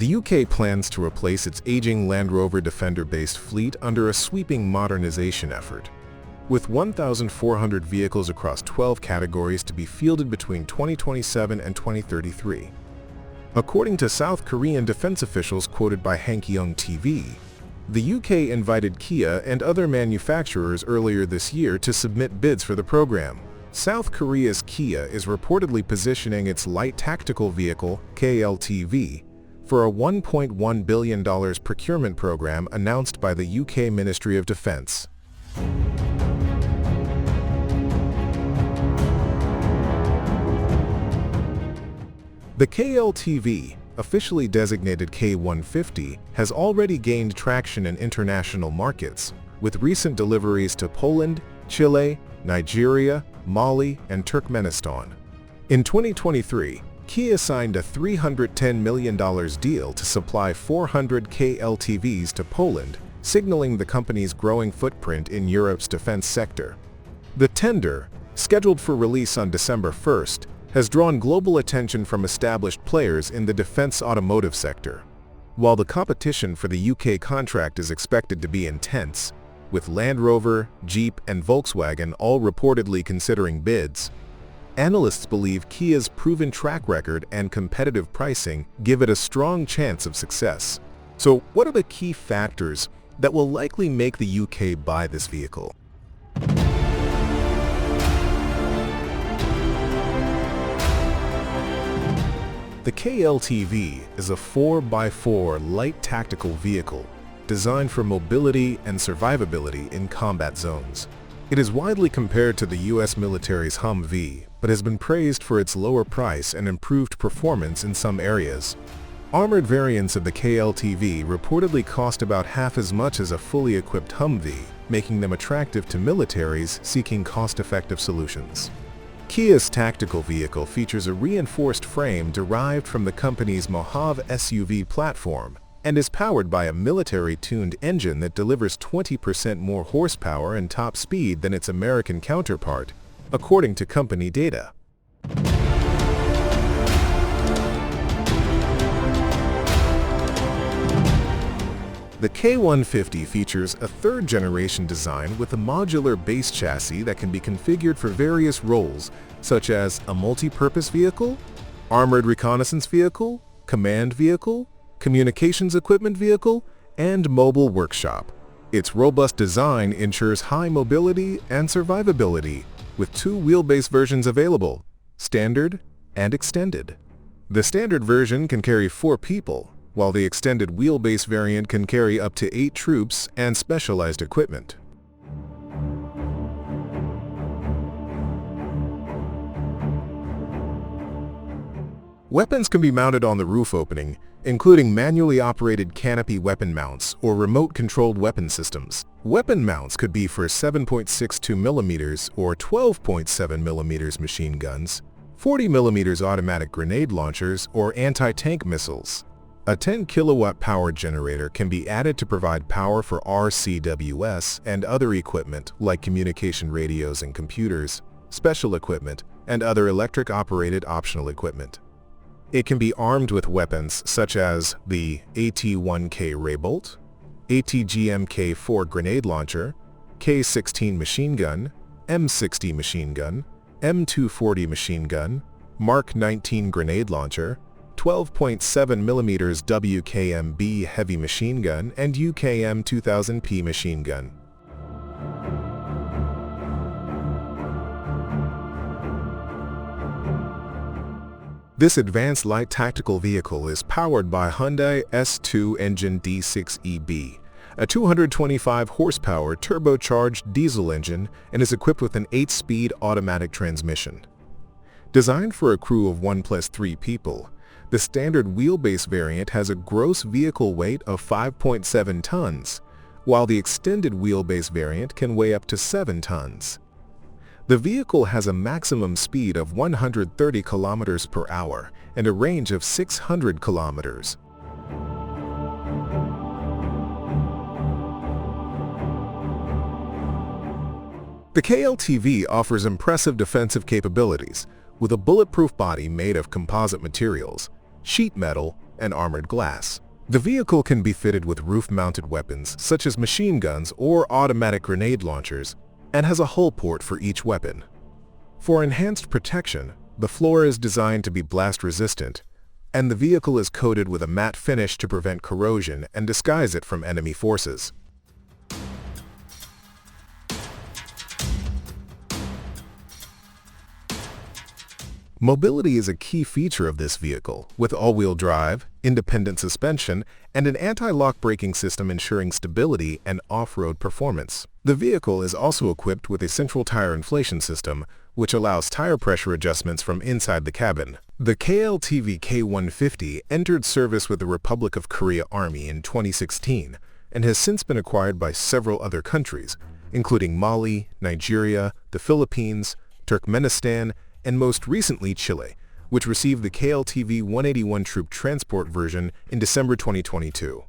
The UK plans to replace its aging Land Rover Defender-based fleet under a sweeping modernization effort, with 1,400 vehicles across 12 categories to be fielded between 2027 and 2033. According to South Korean defense officials quoted by Hankyoung TV, the UK invited Kia and other manufacturers earlier this year to submit bids for the program. South Korea's Kia is reportedly positioning its light tactical vehicle, KLTV, for a $1.1 billion procurement program announced by the UK Ministry of Defence. The KLTV, officially designated K150, has already gained traction in international markets, with recent deliveries to Poland, Chile, Nigeria, Mali, and Turkmenistan. In 2023, Kia signed a $310 million deal to supply 400 KLTVs to Poland, signaling the company's growing footprint in Europe's defense sector. The tender, scheduled for release on December 1st, has drawn global attention from established players in the defense automotive sector. While the competition for the UK contract is expected to be intense, with Land Rover, Jeep, and Volkswagen all reportedly considering bids, analysts believe Kia's proven track record and competitive pricing give it a strong chance of success. So, what are the key factors that will likely make the UK buy this vehicle? The KLTV is a 4x4 light tactical vehicle designed for mobility and survivability in combat zones. It is widely compared to the US military's Humvee, but has been praised for its lower price and improved performance in some areas. Armored variants of the KLTV reportedly cost about half as much as a fully equipped Humvee, making them attractive to militaries seeking cost-effective solutions. Kia's tactical vehicle features a reinforced frame derived from the company's Mojave SUV platform and is powered by a military-tuned engine that delivers 20% more horsepower and top speed than its American counterpart, according to company data. The K150 features a third-generation design with a modular base chassis that can be configured for various roles, such as a multi-purpose vehicle, armored reconnaissance vehicle, command vehicle, communications equipment vehicle, and mobile workshop. Its robust design ensures high mobility and survivability, with two wheelbase versions available, standard and extended. The standard version can carry 4 people, while the extended wheelbase variant can carry up to 8 troops and specialized equipment. Weapons can be mounted on the roof opening, including manually operated canopy weapon mounts or remote-controlled weapon systems. Weapon mounts could be for 7.62mm or 12.7mm machine guns, 40mm automatic grenade launchers, or anti-tank missiles. A 10-kilowatt power generator can be added to provide power for RCWS and other equipment like communication radios and computers, special equipment, and other electric-operated optional equipment. It can be armed with weapons such as the AT-1K Ray Bolt, ATGM-K4 grenade launcher, K16 machine gun, M60 machine gun, M240 machine gun, Mark 19 grenade launcher, 12.7mm WKMB heavy machine gun, and UKM 2000P machine gun. This advanced light tactical vehicle is powered by Hyundai S2 engine D6EB, a 225 horsepower turbocharged diesel engine, and is equipped with an 8-speed automatic transmission. Designed for a crew of 1+3 people, the standard wheelbase variant has a gross vehicle weight of 5.7 tons, while the extended wheelbase variant can weigh up to 7 tons. The vehicle has a maximum speed of 130 km per hour and a range of 600 kilometers. The KLTV offers impressive defensive capabilities with a bulletproof body made of composite materials, sheet metal, and armored glass. The vehicle can be fitted with roof-mounted weapons such as machine guns or automatic grenade launchers and has a hull port for each weapon. For enhanced protection, the floor is designed to be blast-resistant, and the vehicle is coated with a matte finish to prevent corrosion and disguise it from enemy forces. Mobility is a key feature of this vehicle, with all-wheel drive, independent suspension, and an anti-lock braking system ensuring stability and off-road performance. The vehicle is also equipped with a central tire inflation system, which allows tire pressure adjustments from inside the cabin. The KLTV K150 entered service with the Republic of Korea Army in 2016 and has since been acquired by several other countries, including Mali, Nigeria, the Philippines, Turkmenistan, and most recently Chile, which received the KLTV 181 Troop Transport version in December 2022.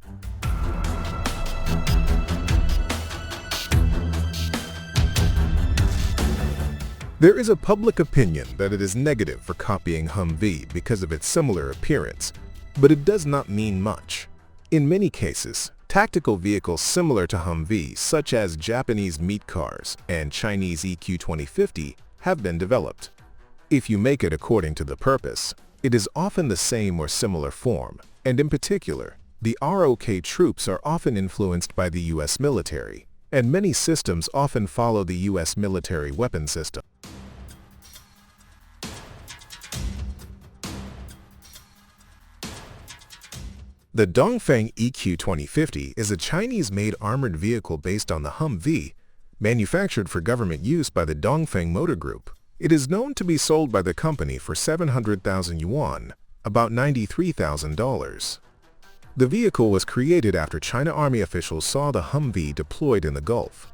There is a public opinion that it is negative for copying Humvee because of its similar appearance, but it does not mean much. In many cases, tactical vehicles similar to Humvee, such as Japanese meat cars and Chinese EQ2050, have been developed. If you make it according to the purpose, it is often the same or similar form, and in particular, the ROK troops are often influenced by the U.S. military, and many systems often follow the U.S. military weapon system. The Dongfeng EQ2050 is a Chinese-made armored vehicle based on the Humvee, manufactured for government use by the Dongfeng Motor Group. It is known to be sold by the company for 700,000 yuan, about $93,000. The vehicle was created after China Army officials saw the Humvee deployed in the Gulf.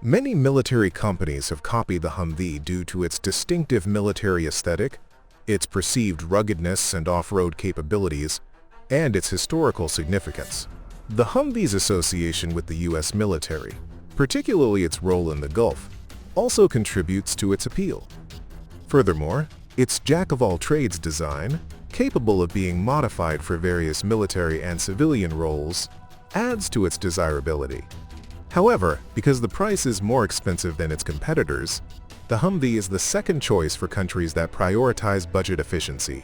Many military companies have copied the Humvee due to its distinctive military aesthetic, its perceived ruggedness and off-road capabilities, and its historical significance. The Humvee's association with the U.S. military, particularly its role in the Gulf, also contributes to its appeal. Furthermore, its jack-of-all-trades design, capable of being modified for various military and civilian roles, adds to its desirability. However, because the price is more expensive than its competitors, the Humvee is the second choice for countries that prioritize budget efficiency.